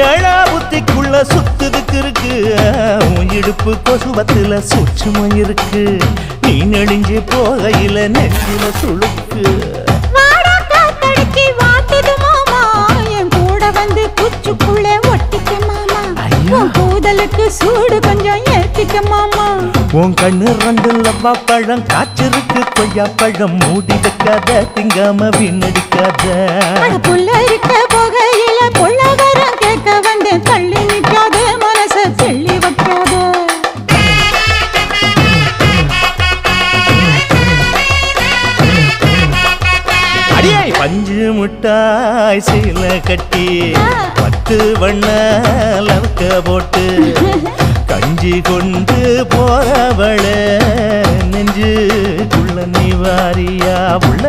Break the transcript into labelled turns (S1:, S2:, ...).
S1: ஏழா புத்திக்குள்ள சுத்துதுக்கு இருக்கு உன் இடுப்பு கொசுவத்துல சூட்சுமம் இருக்கு நீ நெளிஞ்சு போகையில நெஞ்சில சுழுக்கு
S2: என் கூட வந்து குச்சுக்குள்ளே ஒட்டிக்க மாமா கூதலுக்கு சூடு கொஞ்சம் ஏத்திக்க மாமா
S1: உன் கண்ணு ரெண்டு லவ்வா பழம் காய்ச்சிருக்கு கொய்யா பழம் மூடி வைக்காத திங்காம வீணடிக்காத
S2: புள்ள இருக்க போகையில பொள்ளவரம் கேட்க வந்தேன் தள்ளி நிற்காத மனச தெள்ளி வைக்காத
S1: அடியே பஞ்சு முட்டாய் சீல கட்டி 10 வண்ண லவக்க போட்டு கஞ்சி கொண்டு போறவள நெஞ்சுக்குள்ள நீ வாரியா உள்ள